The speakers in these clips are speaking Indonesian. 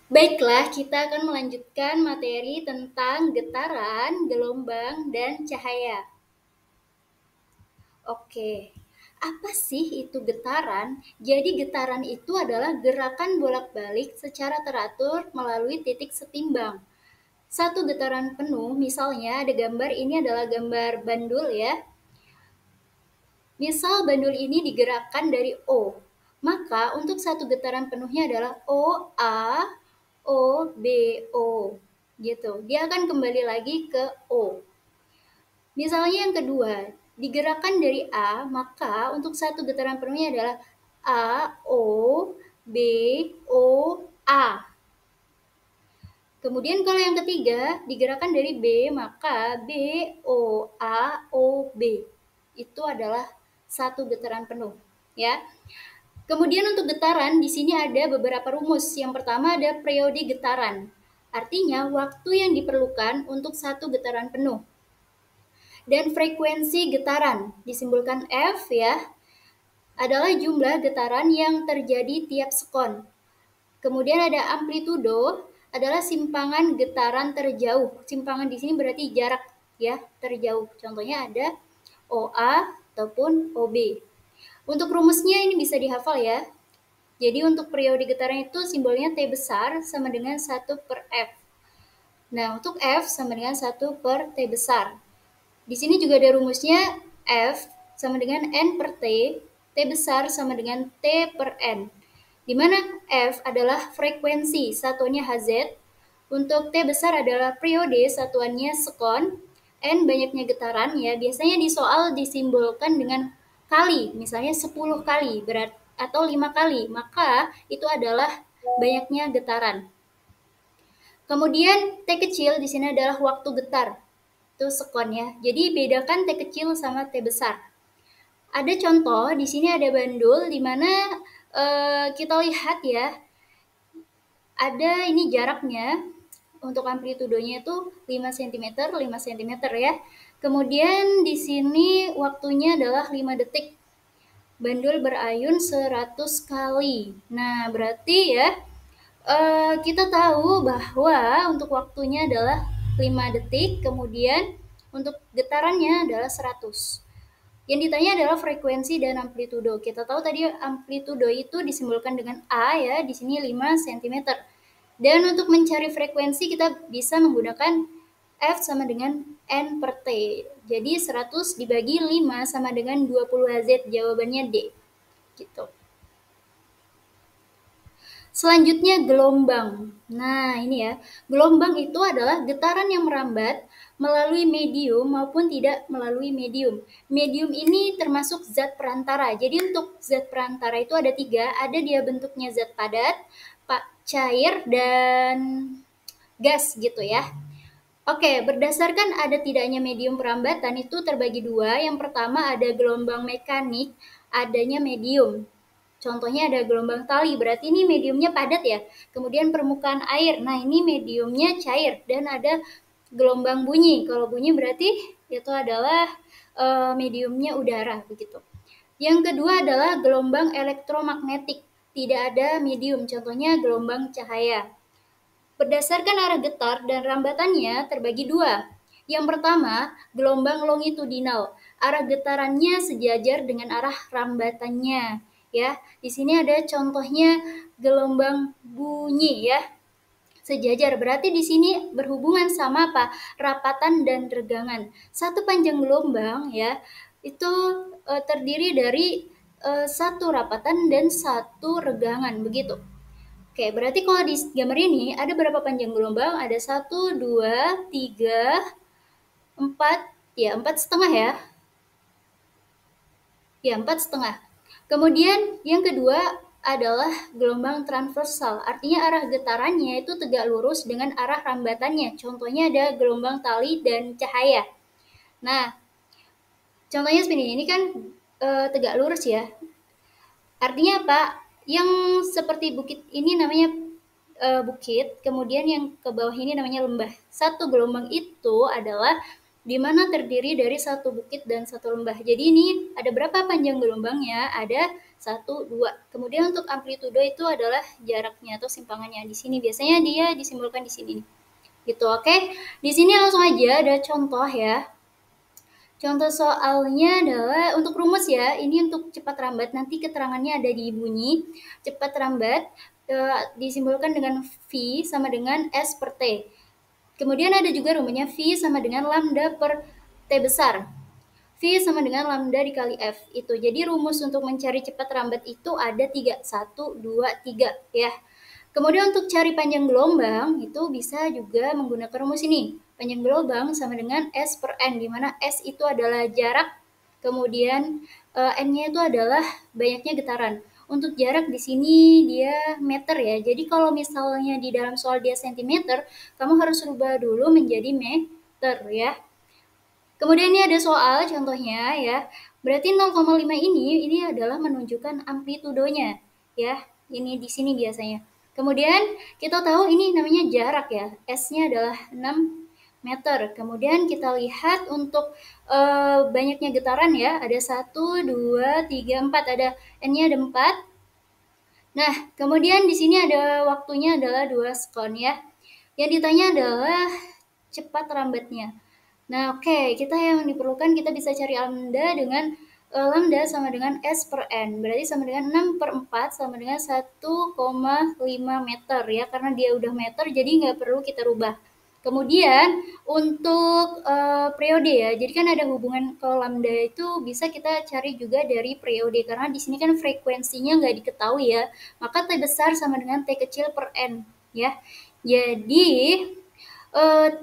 Baiklah, kita akan melanjutkan materi tentang getaran, gelombang, dan cahaya. Oke, apa sih itu getaran? Jadi getaran itu adalah gerakan bolak-balik secara teratur melalui titik setimbang. Satu getaran penuh, misalnya ada gambar, ini adalah gambar bandul ya. Misal bandul ini digerakkan dari O, maka untuk satu getaran penuhnya adalah O, A, O, B, O. Gitu. Dia akan kembali lagi ke O. Misalnya yang kedua, digerakkan dari A, maka untuk satu getaran penuhnya adalah A, O, B, O, A. Kemudian kalau yang ketiga, digerakkan dari B, maka B, O, A, O, B. Itu adalah satu getaran penuh, ya. Kemudian untuk getaran, di sini ada beberapa rumus. Yang pertama ada periode getaran. Artinya, waktu yang diperlukan untuk satu getaran penuh. Dan frekuensi getaran, disimbolkan F ya, adalah jumlah getaran yang terjadi tiap sekon. Kemudian ada amplitudo, adalah simpangan getaran terjauh. Simpangan di sini berarti jarak ya, terjauh. Contohnya ada OA ataupun OB. Untuk rumusnya ini bisa dihafal ya. Jadi untuk periode getaran itu simbolnya T besar sama dengan 1 per F. Nah, untuk F sama dengan 1 per T besar. Di sini juga ada rumusnya F sama dengan N per T, T besar sama dengan T per N. Di mana F adalah frekuensi, satuannya Hz. Untuk T besar adalah periode, satuannya sekon. N banyaknya getaran ya, biasanya di soal disimbolkan dengan kali, misalnya 10 kali berat atau 5 kali, maka itu adalah banyaknya getaran. Kemudian T kecil di sini adalah waktu getar. Itu sekon ya. Jadi bedakan T kecil sama T besar. Ada contoh, di sini ada bandul di mana kita lihat ya, ada ini jaraknya untuk amplitudonya itu 5 cm, 5 cm ya. Kemudian di sini waktunya adalah 5 detik. Bandul berayun 100 kali. Nah, berarti ya kita tahu bahwa untuk waktunya adalah 5 detik, kemudian untuk getarannya adalah 100. Yang ditanya adalah frekuensi dan amplitudo. Kita tahu tadi amplitudo itu disimbolkan dengan A ya, di sini 5 cm. Dan untuk mencari frekuensi kita bisa menggunakan F sama dengan N per T. Jadi 100 dibagi 5 sama dengan 20 Hz, jawabannya D. Gitu. Selanjutnya gelombang. Nah, ini ya. Gelombang itu adalah getaran yang merambat melalui medium maupun tidak melalui medium. Medium ini termasuk zat perantara. Jadi untuk zat perantara itu ada 3. Ada dia bentuknya zat padat, cair, dan gas gitu ya. Oke, berdasarkan ada tidaknya medium perambatan itu terbagi 2. Yang pertama ada gelombang mekanik, adanya medium. Contohnya ada gelombang tali, berarti ini mediumnya padat ya. Kemudian permukaan air, nah ini mediumnya cair. Dan ada gelombang bunyi, kalau bunyi berarti itu adalah mediumnya udara begitu. Yang kedua adalah gelombang elektromagnetik, tidak ada medium, contohnya gelombang cahaya. Berdasarkan arah getar dan rambatannya terbagi 2. Yang pertama, gelombang longitudinal. Arah getarannya sejajar dengan arah rambatannya. Ya, di sini ada contohnya gelombang bunyi ya. Sejajar berarti di sini berhubungan sama apa? Rapatan dan regangan. Satu panjang gelombang ya, itu terdiri dari satu rapatan dan satu regangan begitu. Oke, berarti kalau di gambar ini ada berapa panjang gelombang? Ada 1, 2, 3, 4, ya 4,5 ya. Ya, 4,5. Kemudian yang kedua adalah gelombang transversal. Artinya arah getarannya itu tegak lurus dengan arah rambatannya. Contohnya ada gelombang tali dan cahaya. Nah, contohnya seperti ini kan tegak lurus ya. Artinya apa? Yang seperti bukit ini namanya bukit, kemudian yang ke bawah ini namanya lembah. Satu gelombang itu adalah di mana terdiri dari satu bukit dan satu lembah. Jadi ini ada berapa panjang gelombangnya? Ada 1, 2. Kemudian untuk amplitudo itu adalah jaraknya atau simpangannya. Di sini biasanya dia disimbolkan di sini nih. Gitu, oke? Di sini langsung aja ada contoh ya. Contoh soalnya adalah untuk rumus ya, ini untuk cepat rambat, nanti keterangannya ada di bunyi. Cepat rambat disimbolkan dengan V sama dengan S per T. Kemudian ada juga rumusnya V sama dengan lambda per T besar. V sama dengan lambda dikali F itu. Jadi rumus untuk mencari cepat rambat itu ada 3. 1, 2, 3 ya. Kemudian untuk cari panjang gelombang itu bisa juga menggunakan rumus ini. Panjang gelombang sama dengan S per N, di mana S itu adalah jarak, kemudian N-nya itu adalah banyaknya getaran. Untuk jarak di sini dia meter ya. Jadi kalau misalnya di dalam soal dia sentimeter, kamu harus rubah dulu menjadi meter ya. Kemudian ini ada soal contohnya ya. Berarti 0,5 ini adalah menunjukkan amplitudonya ya. Ini di sini biasanya. Kemudian kita tahu ini namanya jarak ya. S-nya adalah 6 meter. Kemudian kita lihat untuk banyaknya getaran ya. Ada 1, 2, 3, 4. Ada N-nya ada 4. Nah, kemudian di sini ada waktunya adalah 2 sekon ya. Yang ditanya adalah cepat rambatnya. Nah, oke, kita yang diperlukan kita bisa cari lambda dengan lambda sama dengan S per N. Berarti sama dengan 6 per 4 sama dengan 1,5 meter ya. Karena dia udah meter jadi nggak perlu kita rubah. Kemudian untuk periode ya. Jadi kan ada hubungan kalau lambda itu bisa kita cari juga dari periode. Karena di sini kan frekuensinya nggak diketahui ya. Maka T besar sama dengan T kecil per N ya. Jadi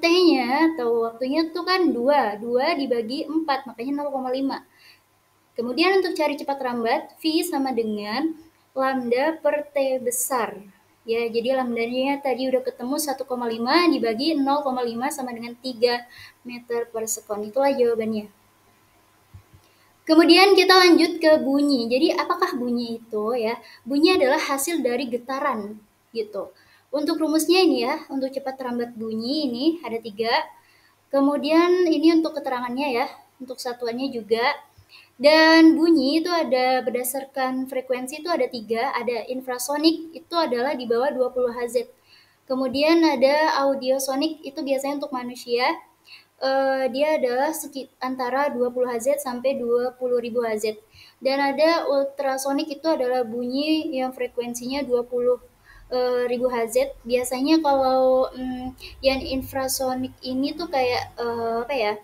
T-nya atau waktunya tuh kan 2 dibagi 4, makanya 0,5. Kemudian untuk cari cepat rambat, V sama dengan lambda per T besar. Ya, jadi lambdanya tadi udah ketemu 1,5 dibagi 0,5 sama dengan 3 meter per sekon. Itulah jawabannya. Kemudian kita lanjut ke bunyi. Jadi apakah bunyi itu ya? Bunyi adalah hasil dari getaran gitu. Untuk rumusnya ini ya, untuk cepat rambat bunyi ini ada 3. Kemudian ini untuk keterangannya ya, untuk satuannya juga. Dan bunyi itu ada berdasarkan frekuensi itu ada 3. Ada infrasonik itu adalah di bawah 20 Hz. Kemudian ada audiosonik itu biasanya untuk manusia. Dia adalah antara 20 Hz sampai 20.000 Hz. Dan ada ultrasonik itu adalah bunyi yang frekuensinya 20.000 Hz. Biasanya kalau yang infrasonik ini tuh kayak apa ya?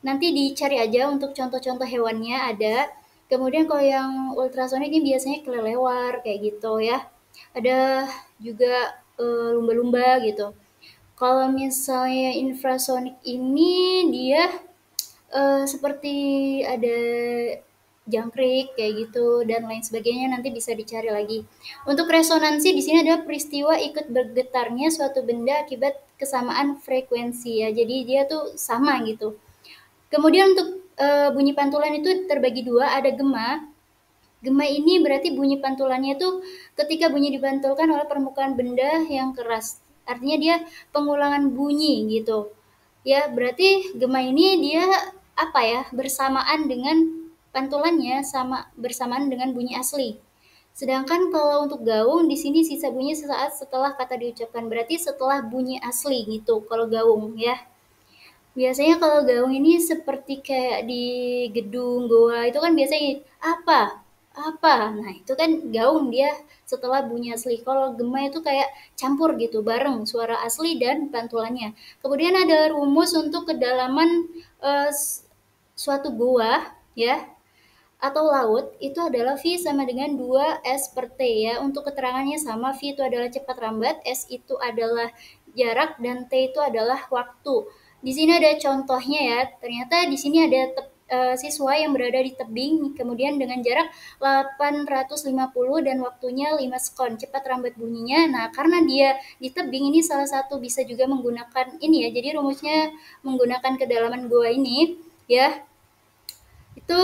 Nanti dicari aja untuk contoh-contoh hewannya ada. Kemudian kalau yang ultrasonik ini biasanya kelelawar kayak gitu ya. Ada juga lumba-lumba gitu. Kalau misalnya infrasonik ini dia seperti ada jangkrik kayak gitu dan lain sebagainya, nanti bisa dicari lagi. Untuk resonansi di sini ada peristiwa ikut bergetarnya suatu benda akibat kesamaan frekuensi ya. Jadi dia tuh sama gitu. Kemudian untuk bunyi pantulan itu terbagi 2, ada gema. Gema ini berarti bunyi pantulannya itu ketika bunyi dipantulkan oleh permukaan benda yang keras. Artinya dia pengulangan bunyi gitu. Ya, berarti gema ini dia apa ya? Bersamaan dengan pantulannya sama bersamaan dengan bunyi asli. Sedangkan kalau untuk gaung di sini sisa bunyi sesaat setelah kata diucapkan. Berarti setelah bunyi asli gitu kalau gaung ya. Biasanya kalau gaung ini seperti kayak di gedung goa itu kan biasanya apa? Apa? Nah, itu kan gaung dia setelah bunyi asli. Kalau gema itu kayak campur gitu, bareng suara asli dan pantulannya. Kemudian ada rumus untuk kedalaman eh, suatu goa ya atau laut itu adalah V sama dengan 2 S per T ya. Untuk keterangannya sama, V itu adalah cepat rambat, S itu adalah jarak, dan T itu adalah waktu. Di sini ada contohnya ya. Ternyata di sini ada siswa yang berada di tebing, kemudian dengan jarak 850 dan waktunya 5 sekon. Cepat rambat bunyinya. Nah, karena dia di tebing ini salah satu bisa juga menggunakan ini ya. Jadi rumusnya menggunakan kedalaman gua ini ya. Itu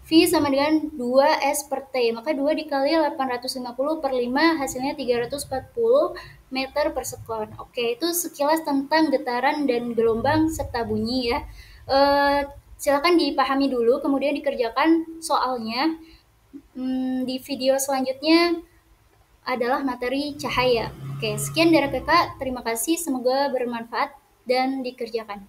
V sama dengan 2 S per T. Maka 2 dikali 850 per 5 hasilnya 340 meter per sekon. Oke, itu sekilas tentang getaran dan gelombang serta bunyi ya. Silakan dipahami dulu, kemudian dikerjakan soalnya. Di video selanjutnya adalah materi cahaya. Oke, sekian dari kakak. Terima kasih. Semoga bermanfaat dan dikerjakan.